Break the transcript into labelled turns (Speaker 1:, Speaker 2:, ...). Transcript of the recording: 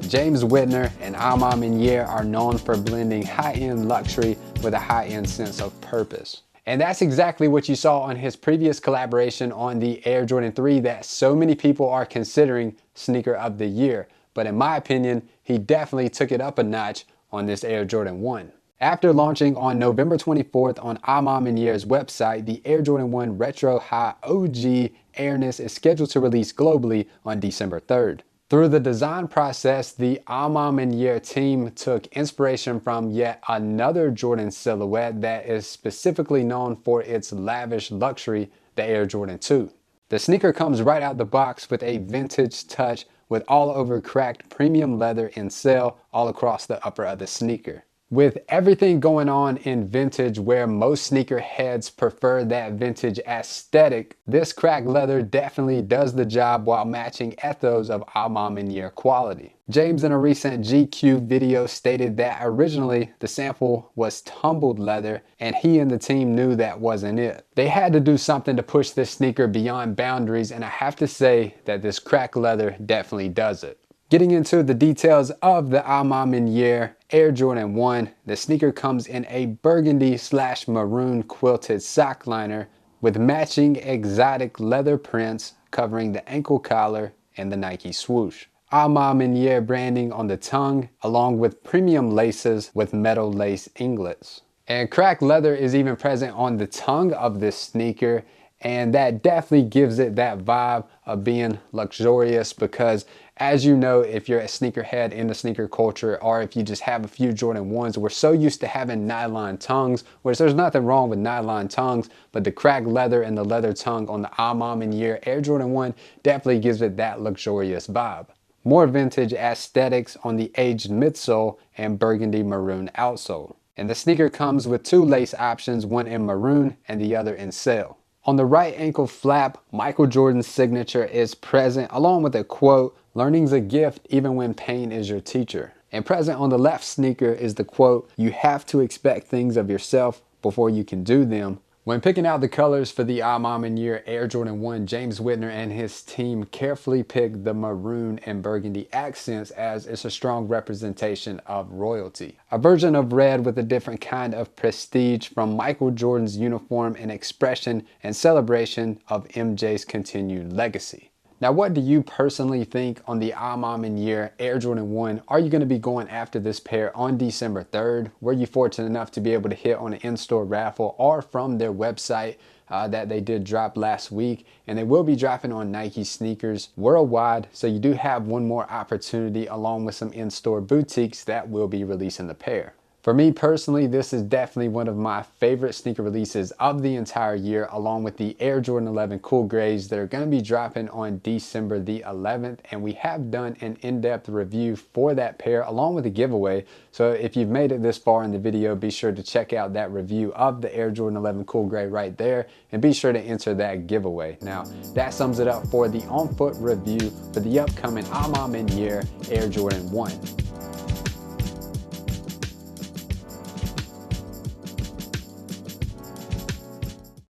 Speaker 1: James Whitner and Ma Maniere are known for blending high-end luxury with a high-end sense of purpose. And that's exactly what you saw on his previous collaboration on the Air Jordan 3 that so many people are considering sneaker of the year. But in my opinion, he definitely took it up a notch on this Air Jordan 1. After launching on November 24th on Ma Maniere's website, the Air Jordan 1 Retro High OG Airness is scheduled to release globally on December 3rd. Through the design process, the Ma Maniere team took inspiration from yet another Jordan silhouette that is specifically known for its lavish luxury, the Air Jordan 2. The sneaker comes right out the box with a vintage touch with all over cracked premium leather insole all across the upper of the sneaker. With everything going on in vintage where most sneakerheads prefer that vintage aesthetic, this cracked leather definitely does the job while matching ethos of Ma Maniere quality. James in a recent GQ video stated that originally the sample was tumbled leather and he and the team knew that wasn't it. They had to do something to push this sneaker beyond boundaries, and I have to say that this cracked leather definitely does it. Getting into the details of the Ma Maniere Air Jordan 1, the sneaker comes in a burgundy/maroon quilted sock liner with matching exotic leather prints covering the ankle collar and the Nike swoosh. Ma Maniere branding on the tongue, along with premium laces with metal lace inglets. And cracked leather is even present on the tongue of this sneaker, and that definitely gives it that vibe of being luxurious because, as you know, if you're a sneakerhead in the sneaker culture, or if you just have a few Jordan 1s, we're so used to having nylon tongues, which there's nothing wrong with nylon tongues, but the cracked leather and the leather tongue on the Ma Maniere Air Jordan 1 definitely gives it that luxurious vibe. More vintage aesthetics on the aged midsole and burgundy maroon outsole. And the sneaker comes with two lace options, one in maroon and the other in sail. On the right ankle flap, Michael Jordan's signature is present, along with a quote, "Learning's a gift even when pain is your teacher." And present on the left sneaker is the quote, "You have to expect things of yourself before you can do them." When picking out the colors for the Ma Maniere Air Jordan 1, James Whitner and his team carefully picked the maroon and burgundy accents as it's a strong representation of royalty. A version of red with a different kind of prestige from Michael Jordan's uniform, an expression and celebration of MJ's continued legacy. Now, what do you personally think on the Ma Maniere Air Jordan 1? Are you going to be going after this pair on December 3rd? Were you fortunate enough to be able to hit on an in-store raffle or from their website that they did drop last week? And they will be dropping on Nike sneakers worldwide, so you do have one more opportunity along with some in-store boutiques that will be releasing the pair. For me personally, this is definitely one of my favorite sneaker releases of the entire year, along with the Air Jordan 11 Cool Grays that are going to be dropping on December the 11th. And we have done an in-depth review for that pair along with a giveaway. So if you've made it this far in the video, be sure to check out that review of the Air Jordan 11 Cool Gray right there and be sure to enter that giveaway. Now, that sums it up for the on-foot review for the upcoming Ma Maniere Air Jordan 1.